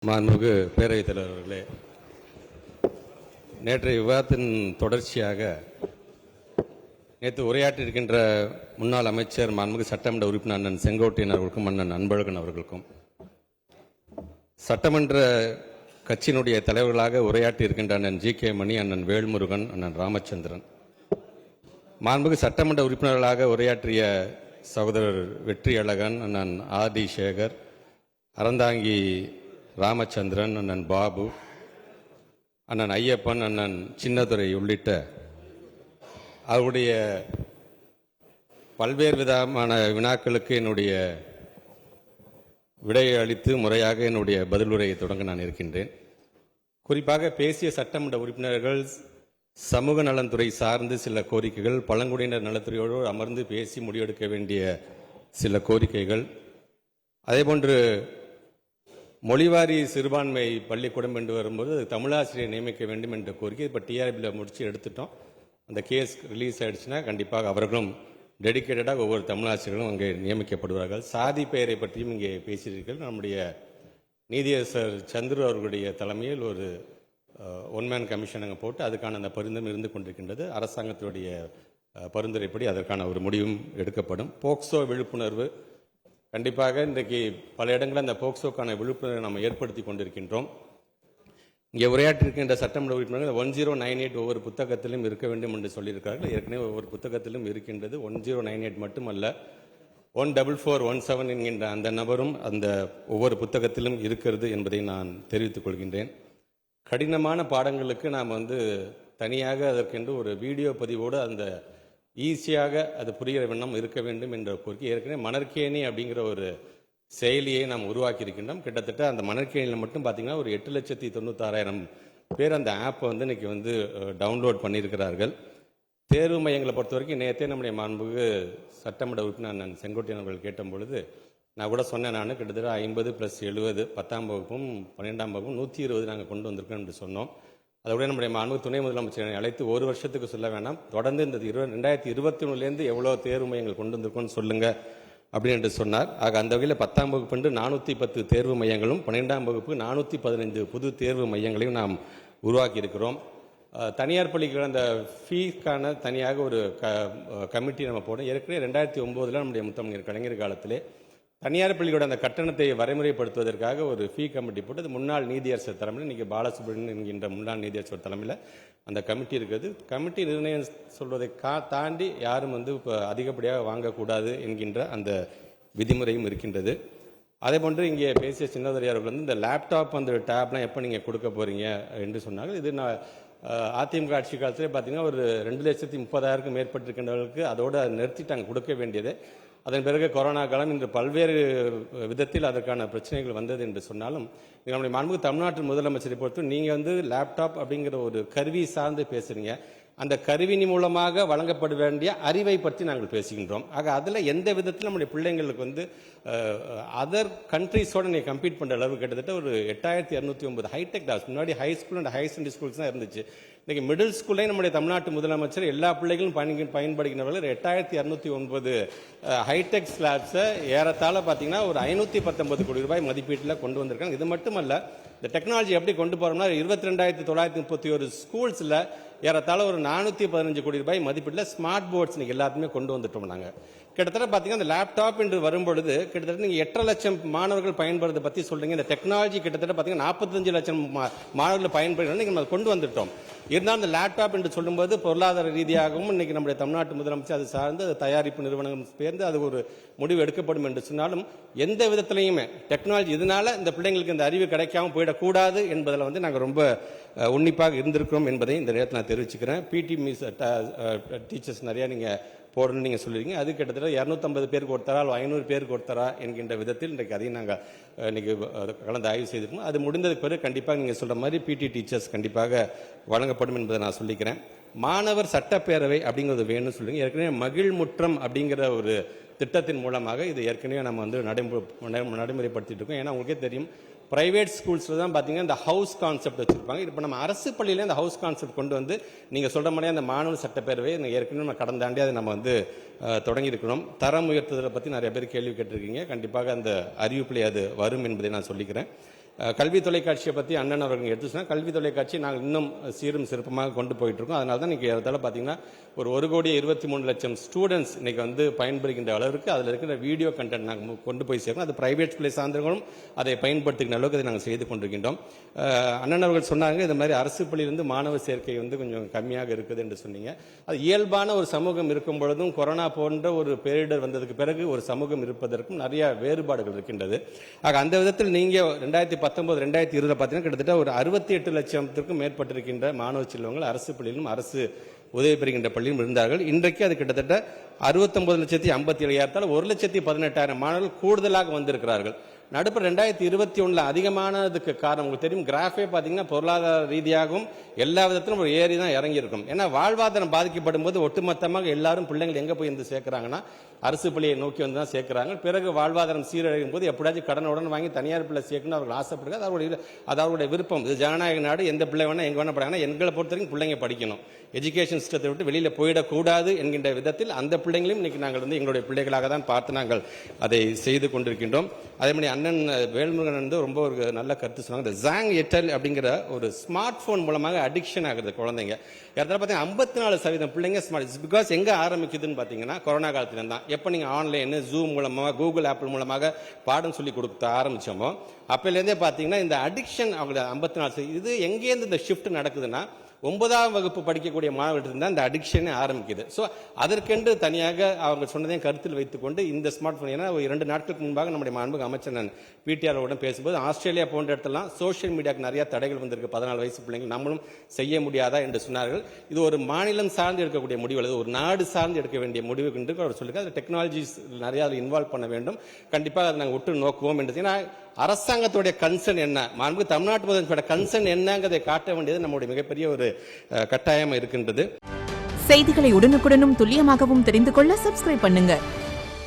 மாண்புமிகு பேரவைத் தலைவர் அவர்களே, நேற்றைய விவாதத்தின் தொடர்ச்சியாக நேற்று உரையாற்றியிருக்கின்ற முன்னாள் அமைச்சர் மாண்புமிகு சட்டமன்ற உறுப்பினர் அண்ணன் செங்கோட்டையன் அவர்களுக்கும் அண்ணன் அன்பழகன் அவர்களுக்கும், சட்டமன்ற கட்சியினுடைய தலைவர்களாக உரையாற்றியிருக்கின்ற அண்ணன் ஜி.கே. மணி, அண்ணன் வேல்முருகன், அண்ணன் ராமச்சந்திரன், மாண்புமிகு சட்டமன்ற உறுப்பினர்களாக உரையாற்றிய சகோதரர் வெற்றி அழகன், அண்ணன் ஆர்.டி. சேகர், அறந்தாங்கி ராமச்சந்திரன், அண்ணன் பாபு, அண்ணன் ஐயப்பன், அண்ணன் சின்னதுரை உள்ளிட்ட அவருடைய பல்வேறு விதமான வினாக்களுக்கு என்னுடைய விடையை அளித்து முறையாக என்னுடைய பதிலுரையை தொடங்க நான் இருக்கின்றேன். குறிப்பாக பேசிய சட்டமன்ற உறுப்பினர்கள் சமூக நலன்துறை சார்ந்து சில கோரிக்கைகள், பழங்குடியினர் நலத்துறையோடு அமர்ந்து பேசி முடிவெடுக்க வேண்டிய சில கோரிக்கைகள், அதேபோன்று மொழிவாரி சிறுபான்மை பள்ளிக்கூடம் என்று வரும்போது தமிழாசிரியர் நியமிக்க வேண்டும் என்ற கோரிக்கை இப்போ டிஆர்பியில் முடித்து எடுத்துட்டோம். அந்த கேஸ் ரிலீஸ் ஆகிடுச்சுன்னா கண்டிப்பாக அவர்களும் டெடிக்கேட்டடாக ஒவ்வொரு தமிழாசிரியர்களும் அங்கே நியமிக்கப்படுவார்கள். சாதி பெயரை பற்றியும் இங்கே பேசியிருக்கீர்கள். நம்முடைய நீதியரசர் சந்துரு அவர்களுடைய தலைமையில் ஒரு ஒன்மேன் கமிஷன் அங்கே போட்டு அதுக்கான அந்த பரிந்துரை இருந்து கொண்டிருக்கின்றது. அரசாங்கத்தினுடைய பரிந்துரைப்படி அதற்கான ஒரு முடிவும் எடுக்கப்படும். போக்சோ விழிப்புணர்வு கண்டிப்பாக இன்றைக்கு பல இடங்களில் அந்த போக்சோக்கான விழிப்புணர்வை நாம் ஏற்படுத்தி கொண்டிருக்கின்றோம். இங்கே உரையாற்றிருக்கின்ற சட்டமன்ற உறுப்பினர்கள் 1098 ஒவ்வொரு புத்தகத்திலும் இருக்க வேண்டும் என்று சொல்லியிருக்கிறார்கள். ஏற்கனவே ஒவ்வொரு புத்தகத்திலும் இருக்கின்றது. 1098 மட்டுமல்ல, 14417 என்கின்ற அந்த நபரும் அந்த ஒவ்வொரு புத்தகத்திலும் இருக்கிறது என்பதை நான் தெரிவித்துக் கொள்கின்றேன். கடினமான பாடங்களுக்கு நாம் தனியாக அதற்கென்று ஒரு வீடியோ பதிவோடு அந்த ஈஸியாக அது புரிகிற வண்ணம் இருக்க வேண்டும் என்ற கோரிக்கை. ஏற்கனவே மணற்கேணி அப்படிங்கிற ஒரு செயலியை நாம் உருவாக்கி இருக்கின்றோம். கிட்டத்தட்ட அந்த மணற்கேணியில் மட்டும் பார்த்தீங்கன்னா ஒரு 8,96,000 பேர் அந்த ஆப்பை இன்னைக்கு டவுன்லோட் பண்ணியிருக்கிறார்கள். தேர்வு மையங்களை பொறுத்த வரைக்கும் நேற்றே நம்முடைய மாண்புமிகு சட்டமன்ற உறுப்பினர் அண்ணன் செங்கோட்டையன் அவர்கள் கேட்ட பொழுது நான் கூட சொன்னேன், நான் கிட்டத்தட்ட 50 + 70 10ஆம் வகுப்பும் 12ஆம் வகுப்பும் 120 நாங்கள் கொண்டு வந்திருக்கோம் என்று சொன்னோம். அதோட நம்முடைய மாண்புமிகு துணை முதலமைச்சரை அழைத்து ஒரு வருஷத்துக்கு சொல்ல வேண்டாம், தொடர்ந்து இந்த 2021 எவ்வளோ தேர்வு மையங்கள் கொண்டு வந்திருக்கோன்னு சொல்லுங்க அப்படின்னு சொன்னார். ஆக அந்த வகையில் 10ஆம் வகுப்பு 410 தேர்வு மையங்களும் 12ஆம் வகுப்பு 415 புது தேர்வு மையங்களையும் நாம் உருவாக்கி இருக்கிறோம். தனியார் பள்ளிகள் அந்த ஃபீக்கான தனியாக ஒரு கமிட்டி நம்ம போடும். ஏற்கனவே 2009 நம்முடைய முத்தமிழர் கலைஞர் காலத்திலே தனியார் பள்ளியோட அந்த கட்டணத்தை வரைமுறைப்படுத்துவதற்காக ஒரு ஃபீ கமிட்டி போட்டு அது முன்னாள் நீதியரசர் தலைமையில் இன்றைக்கி பாலசுப்ரமணியன் என்கின்ற முன்னாள் நீதியரசர் தலைமையில் அந்த கமிட்டி இருக்குது. கமிட்டி நிர்ணயம் சொல்வதை தாண்டி யாரும் இப்போ அதிகப்படியாக வாங்கக்கூடாது என்கின்ற அந்த விதிமுறையும் இருக்கின்றது. அதே போன்று இங்கே பேசிய சின்னதுரை அவர்கள் இந்த லேப்டாப் அந்த டேப்லாம் எப்போ நீங்கள் கொடுக்க போகிறீங்க என்று சொன்னாங்க. இது நான் அதிமுக ஆட்சி காலத்திலே பார்த்தீங்கன்னா ஒரு 2,30,000க்கும் மேற்பட்டிருக்கின்றவர்களுக்கு அதோடு நிறுத்திட்டாங்க கொடுக்க வேண்டியது. அதன் பிறகு கொரோனா காலம் இன்று பல்வேறு விதத்தில் அதற்கான பிரச்சனைகள் வந்தது என்று சொன்னாலும் நம்முடைய மாண்புமிகு தமிழ்நாட்டு முதலமைச்சரை பொறுத்து நீங்கள் லேப்டாப் அப்படிங்கிற ஒரு கருவி சார்ந்து பேசுகிறீங்க. அந்த கருவியின் மூலமாக வழங்கப்பட வேண்டிய அறிவை பற்றி நாங்கள் பேசுகின்றோம். ஆக அதில் எந்த விதத்தில் நம்முடைய பிள்ளைங்களுக்கு அதர் கண்ட்ரிஸோடு நீங்கள் கம்பீட் பண்ணுற அளவு கிட்டத்தட்ட ஒரு 8,209 ஹைடெக் டாஸ். முன்னாடி high school and higher secondary schools தான் இருந்துச்சு. இன்றைக்கி மிடில் ஸ்கூல்லையும் நம்முடைய தமிழ்நாட்டு முதலமைச்சர் எல்லா பிள்ளைகளும் பயன்படுகின்றவர்கள் 8,209 ஹைடெக் ஸ்லாப்ஸை ஏறத்தாழ பார்த்தீங்கன்னா ஒரு 519 கோடி ரூபாய் மதிப்பீட்டில் கொண்டு வந்திருக்காங்க. இது மட்டுமல்ல, இந்த டெக்னாலஜி எப்படி கொண்டு போகிறோம்னா 22,931 ஸ்கூல்ஸில் ஏறத்தாழ ஒரு 415 கோடி ரூபாய் மதிப்பீட்டில் ஸ்மார்ட் போர்ட்ஸ் இன்னைக்கு எல்லாத்துமே கொண்டு வந்துட்டோம். நாங்கள் கிட்டத்தட்ட பார்த்தீங்கன்னா இந்த லேப்டாப் என்று வரும்பொழுது கிட்டத்தட்ட நீங்கள் 8 லட்சம் மாணவர்கள் பயன்படுறதை பற்றி சொல்கிறீங்க. இந்த டெக்னாலஜி கிட்டத்தட்ட பார்த்தீங்கன்னா 45 லட்சம் மாணவர்கள் பயன்படுகிறது நீங்கள் அதை கொண்டு வந்துட்டோம். இருந்தாலும் இந்த லேப்டாப் என்று சொல்லும்போது பொருளாதார ரீதியாகவும் இன்னைக்கு நம்முடைய தமிழ்நாட்டு முதலமைச்சர் அது சார்ந்து அது தயாரிப்பு நிறுவனங்கள் சேர்ந்து அது ஒரு முடிவு எடுக்கப்படும் என்று சொன்னாலும் எந்த விதத்திலையுமே டெக்னாலஜி இதனால இந்த பிள்ளைங்களுக்கு இந்த அறிவு கிடைக்காம போயிடக்கூடாது என்பதில் நாங்கள் ரொம்ப உன்னிப்பாக இருந்திருக்கிறோம் என்பதை இந்த நேரத்தில் நான் தெரிவிச்சுக்கிறேன். பிடி மிஸ் டீச்சர்ஸ் நிறையா நீங்கள் போடணும்னு நீங்கள் சொல்லியிருக்கீங்க. அது கிட்டத்தட்ட 250 பேருக்கு ஒருத்தரா 500 பேருக்கு ஒருத்தரா என்கின்ற விதத்தில் இன்றைக்கு அதையும் நாங்கள் இன்றைக்கி கலந்து ஆய்வு செய்திருக்கோம். அது முடிந்ததுக்கு பிறகு கண்டிப்பாக நீங்கள் சொல்கிற மாதிரி பிடி டீச்சர்ஸ் கண்டிப்பாக வழங்கப்படும் என்பதை நான் சொல்லிக்கிறேன். மாணவர் சட்டப்பேரவை அப்படிங்கிறது வேணும்னு சொல்லுங்க. ஏற்கனவே மகிழ்முற்றம் அப்படிங்கிற ஒரு திட்டத்தின் மூலமாக இது ஏற்கனவே நம்ம நடைமுறைப்படுத்திட்டு இருக்கோம். ஏன்னா உங்களுக்கே தெரியும், பிரைவேட் ஸ்கூல்ஸில் தான் பார்த்தீங்கன்னா இந்த ஹவுஸ் கான்செப்ட் வச்சுருப்பாங்க. இப்போ நம்ம அரசு பள்ளியிலே இந்த ஹவுஸ் கான்செப்ட் கொண்டு நீங்கள் சொல்கிற மாதிரியே அந்த மாணவர் சட்டப்பேரவை ஏற்கனவே நம்ம கடந்த ஆண்டே அதை நம்ம தொடங்கியிருக்கிறோம். தரம் உயர்த்துதலை பற்றி நிறைய பேர் கேள்வி கேட்டிருக்கீங்க. கண்டிப்பாக அந்த அறிவிப்பிலே அது வரும் என்பதை நான் சொல்லிக்கிறேன். கல்வி தொலைக்காட்சியை பற்றி அண்ணன் அவர்கள் எடுத்து சொன்னால் கல்வி தொலைக்காட்சி நாங்கள் இன்னும் சீரும் சிறப்புமாக கொண்டு போயிட்டுருக்கோம். அதனால தான் இன்றைக்கி ஏறத்தாழ பார்த்தீங்கன்னா ஒரு 1,23,00,000 ஸ்டூடெண்ட்ஸ் இன்றைக்கி வந்து பயன்படுகின்ற அளவுக்கு அதில் இருக்கிற வீடியோ கண்டென்ட் நாங்கள் கொண்டு போய் சேர்க்கணும். அது பிரைவேட் ஸ்கூலை சார்ந்தவர்களும் அதை பயன்படுத்துகிற அளவுக்கு அதை நாங்கள் செய்து கொண்டிருக்கின்றோம். அண்ணன் அவர்கள் சொன்னாங்க இந்த மாதிரி அரசு பள்ளியிலிருந்து மாணவர் சேர்க்கை வந்து கொஞ்சம் கம்மியாக இருக்குது என்று சொன்னீங்க. அது இயல்பான ஒரு சமூகம் இருக்கும் பொழுதும் கொரோனா போன்ற ஒரு பேரிடர் வந்ததுக்கு பிறகு ஒரு சமூகம் இருப்பதற்கும் நிறைய வேறுபாடுகள் இருக்கின்றது. ஆக அந்த விதத்தில் நீங்கள் 2019-2020 பார்த்தீங்கன்னா கிட்டத்தட்ட ஒரு 68 லட்சத்திற்கும் மேற்பட்டிருக்கின்ற மாணவ செல்வங்கள் அரசு பள்ளியிலும் அரசு உதவி பெறுகின்ற பள்ளியும் இருந்தார்கள். இன்றைக்கு அது கிட்டத்தட்ட 69,57,000 1,18,000 மாணவர்கள் கூடுதலாக வந்திருக்கிறார்கள். நடுப்புற 2021 அதிகமானதுக்கு காரணம் உங்களுக்கு தெரியும். கிராஃபே பார்த்தீங்கன்னா பொருளாதார ரீதியாகவும் எல்லா விதத்திலும் ஒரு ஏறி தான் இறங்கியிருக்கும். ஏன்னா வாழ்வாதாரம் பாதிக்கப்படும் போது ஒட்டுமொத்தமாக எல்லாரும் பிள்ளைங்கள் எங்கே போய் இருந்து சேர்க்குறாங்கன்னா அரசு பள்ளியை நோக்கி வந்து தான் சேர்க்குறாங்க. பிறகு வாழ்வாதாரம் சீரழியும் போது எப்படியாச்சும் கடனுடன் வாங்கி தனியார் பிள்ளை சேர்க்கணும் அவர்கள் ஆசைப்படுறாங்க. அது அவருடைய விருப்பம். இது ஜனநாயக நாடு. எந்த பிள்ளை வேணா எங்கே வேணா படிக்கிறாங்கன்னா எங்களை பொறுத்த வரைக்கும் பிள்ளைங்க படிக்கணும், எஜுகேஷன் சிஸ்டத்தை விட்டு வெளியில் போயிடக்கூடாது என்கின்ற விதத்தில் அந்த பிள்ளைங்களையும் இன்னைக்கு நாங்கள் வந்து எங்களுடைய பிள்ளைகளாக தான் பார்த்து நாங்கள் அதை செய்து கொண்டிருக்கின்றோம். அதே மாதிரி அண்ணன் வேல்முருகன் வந்து ரொம்ப ஒரு நல்ல கருத்து சொன்னாங்க. இந்த ஜாங் எட்டல் அப்படிங்கிற ஒரு ஸ்மார்ட் போன் மூலமாக அடிக்ஷன் ஆகுது குழந்தைங்க. யாராவது பார்த்தீங்கன்னா 54% பிள்ளைங்க ஸ்மார்ட். பிகாஸ் எங்கே ஆரம்பிக்குதுன்னு பார்த்தீங்கன்னா கொரோனா காலத்துல தான். எப்போ நீங்கள் ஆன்லைன் ஜூம் மூலமாக கூகுள் ஆப்பிள் மூலமாக பாடம் சொல்லி கொடுக்க ஆரம்பிச்சோமோ அப்போலேருந்தே பார்த்தீங்கன்னா இந்த அடிக்ஷன் அவங்க 54%. இது எங்கேருந்து இந்த ஷிஃப்ட் நடக்குதுன்னா 9ஆம் வகுப்பு படிக்கக்கூடிய மாணவர்கள் தான் இந்த அடிக்ஷனே ஆரம்பிக்குது. ஸோ அதற்கென்று தனியாக அவங்க சொன்னதையும் கருத்தில் வைத்துக்கொண்டு இந்த ஸ்மார்ட் போன், ஏன்னா 2 நாட்களுக்கு முன்பாக நம்முடைய மாண்புமிகு அமைச்சர் நான் பிடிஆரோட பேசும்போது ஆஸ்திரேலியா போன்ற இடத்துலாம் சோஷியல் மீடியாவுக்கு நிறைய தடைகள் வந்திருக்கு. 14 வயசு பிள்ளைங்க நம்மளும் செய்ய முடியாதா என்று சொன்னார்கள். இது ஒரு மாநிலம் சார்ந்து எடுக்கக்கூடிய முடிவு அல்லது ஒரு நாடு சார்ந்து எடுக்க வேண்டிய முடிவு என்று அவர் சொல்லியிருக்காரு. அது டெக்னாலஜிஸ் நிறைய அதில் இன்வால்வ் பண்ண வேண்டும். கண்டிப்பாக அதை நாங்கள் உற்று நோக்குவோம் என்று. ஏன்னா அரசாங்கத்துடைய கன்சர்ன் என்ன, மாண்புமிகு தமிழ்நாட்டு முதலமைச்சரோட கன்சர்ன் என்னங்கிறதை காட்ட வேண்டியது நம்முடைய மிகப்பெரிய ஒரு கட்டாயம் இருக்கின்றது. செய்திகளை உடனுக்குடனும் துல்லியமாகவும் தெரிந்து கொள்ள சப்ஸ்கிரைப் பண்ணுங்க.